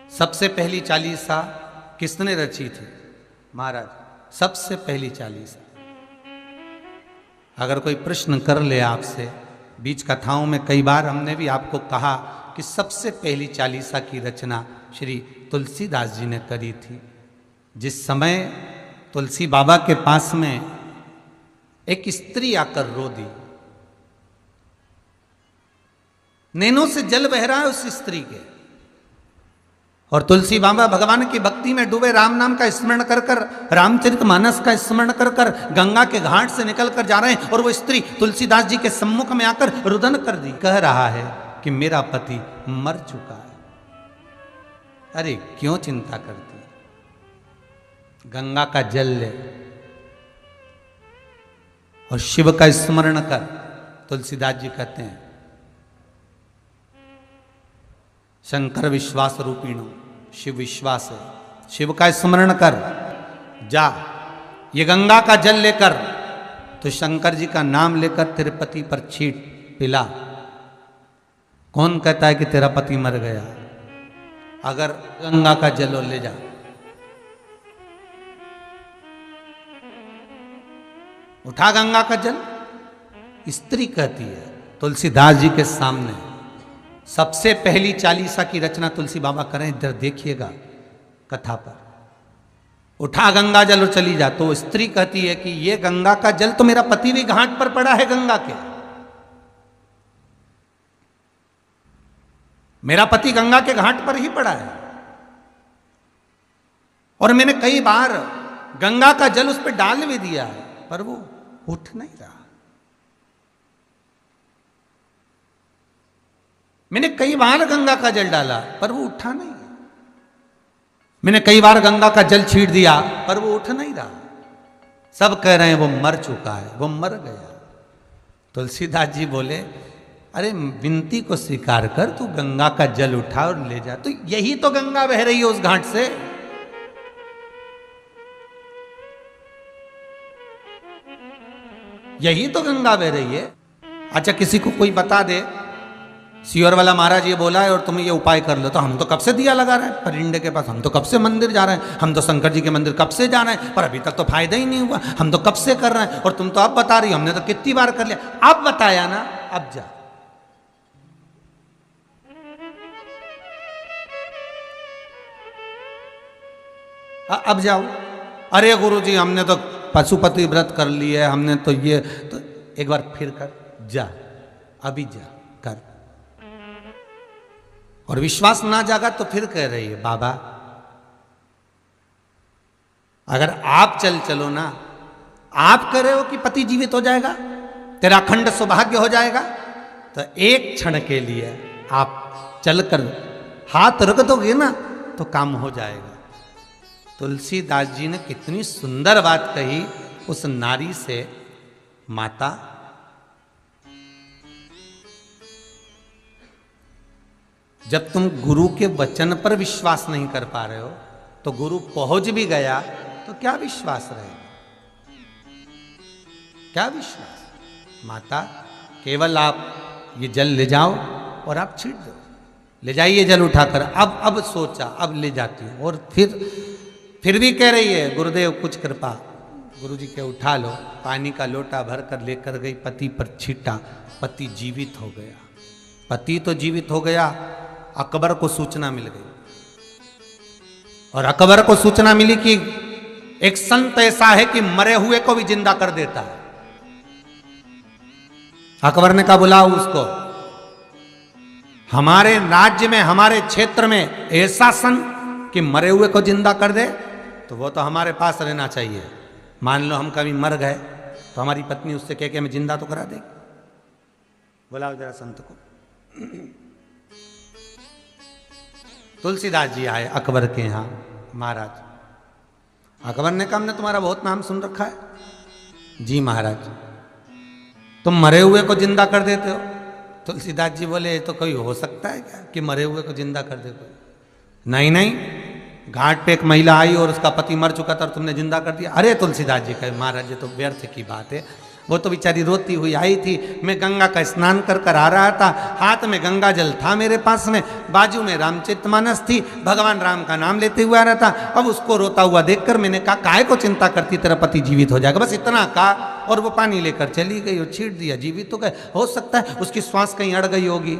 सबसे पहली चालीसा किसने रची थी? महाराज, सबसे पहली चालीसा। अगर कोई प्रश्न कर ले आपसे, बीच कथाओं में कई बार हमने भी आपको कहा कि सबसे पहली चालीसा की रचना श्री तुलसीदास जी ने करी थी। जिस समय तुलसी बाबा के पास में एक स्त्री आकर रो दी, नैनों से जल बह रहा है उस स्त्री के, और तुलसी बाबा भगवान की भक्ति में डूबे, राम नाम का स्मरण कर कर, रामचरितमानस का स्मरण कर कर गंगा के घाट से निकल कर जा रहे हैं, और वो स्त्री तुलसीदास जी के सम्मुख में आकर रुदन कर दी, कह रहा है कि मेरा पति मर चुका है। अरे क्यों चिंता करती, गंगा का जल ले और शिव का स्मरण कर। तुलसीदास जी कहते हैं, शंकर विश्वास रूपीणो, शिव विश्वास है, शिव का स्मरण कर, जा ये गंगा का जल लेकर तो शंकर जी का नाम लेकर तेरे पति पर छीट पिला। कौन कहता है कि तेरा पति मर गया? अगर गंगा का जल ले जा, उठा गंगा का जल। स्त्री कहती है तुलसीदास जी के सामने, सबसे पहली चालीसा की रचना तुलसी बाबा करें, इधर देखिएगा कथा पर, उठा गंगा जल और चली जा। तो स्त्री कहती है कि ये गंगा का जल तो मेरा पति भी घाट पर पड़ा है गंगा के, मेरा पति गंगा के घाट पर ही पड़ा है, और मैंने कई बार गंगा का जल उस पर डाल भी दिया है, पर वो उठ नहीं रहा। मैंने कई बार गंगा का जल डाला पर वो उठा नहीं। मैंने कई बार गंगा का जल छीट दिया पर वो उठ नहीं रहा। सब कह रहे हैं वो मर चुका है, वो मर गया। तुलसीदास जी बोले, अरे विनती को स्वीकार कर, तू गंगा का जल उठा और ले जा। तो यही तो गंगा बह रही है उस घाट से, यही तो गंगा बह रही है। अच्छा, किसी को कोई बता दे सियोर वाला महाराज ये बोला है और तुम ये उपाय कर लो, तो हम तो कब से दिया लगा रहे हैं परिंडे के पास, हम तो कब से मंदिर जा रहे हैं, हम तो शंकर जी के मंदिर कब से जा रहे हैं, पर अभी तक तो फायदा ही नहीं हुआ, हम तो कब से कर रहे हैं, और तुम तो अब बता रही हो, हमने तो कितनी बार कर लिया। अब बताया ना, अब जा। अब जाओ। अरे गुरुजी हमने तो पशुपति व्रत कर लिया, हमने तो ये, तो एक बार फिर कर, जा, अभी जा कर। और विश्वास ना जागा तो फिर कह रही है, बाबा अगर आप चलो ना, आप कह रहे हो कि पति जीवित हो जाएगा, तेरा अखंड सौभाग्य हो जाएगा, तो एक क्षण के लिए आप चलकर हाथ रख दोगे ना तो काम हो जाएगा। तुलसीदास जी ने कितनी सुंदर बात कही उस नारी से, माता जब तुम गुरु के वचन पर विश्वास नहीं कर पा रहे हो, तो गुरु पहुंच भी गया तो क्या विश्वास रहेगा, क्या विश्वास? माता केवल आप ये जल ले जाओ और आप छीट दो, ले जाइए जल उठाकर। अब सोचा, अब ले जाती हूं। और फिर भी कह रही है, गुरुदेव कुछ कृपा, गुरुजी के उठा लो। पानी का लोटा भरकर लेकर गई, पति पर छीटा, पति जीवित हो गया। पति तो जीवित हो गया, अकबर को सूचना मिल गई, और अकबर को सूचना मिली कि एक संत ऐसा है कि मरे हुए को भी जिंदा कर देता है। अकबर ने कहा, बुलाओ उसको, हमारे राज्य में, हमारे क्षेत्र में ऐसा संत कि मरे हुए को जिंदा कर दे, तो वो तो हमारे पास रहना चाहिए। मान लो हम कभी मर गए तो हमारी पत्नी उससे कह के हमें जिंदा तो करा देगी। बुलाओ जरा संत को। तुलसीदास जी आए अकबर के यहाँ। महाराज, अकबर ने कहा, हमने तुम्हारा बहुत नाम सुन रखा है। जी महाराज, तुम मरे हुए को जिंदा कर देते हो। तुलसीदास जी बोले, तो कोई हो सकता है क्या कि मरे हुए को जिंदा कर देते हो? नहीं नहीं, घाट पे एक महिला आई और उसका पति मर चुका था और तुमने जिंदा कर दिया। अरे तुलसीदास जी कहे, महाराज ये तो व्यर्थ की बात है, वो तो बेचारी रोती हुई आई थी। मैं गंगा का स्नान कर कर आ रहा था, हाथ में गंगा जल था मेरे पास में, बाजू में रामचरितमानस थी, भगवान राम का नाम लेते हुए आ रहा था। अब उसको रोता हुआ देखकर मैंने कहा काहे को चिंता करती, तेरा पति जीवित हो जाएगा, बस इतना कहा और वो पानी लेकर चली गई और छीट दिया, जीवित हो गए। हो सकता है उसकी श्वास कहीं अड़ गई होगी।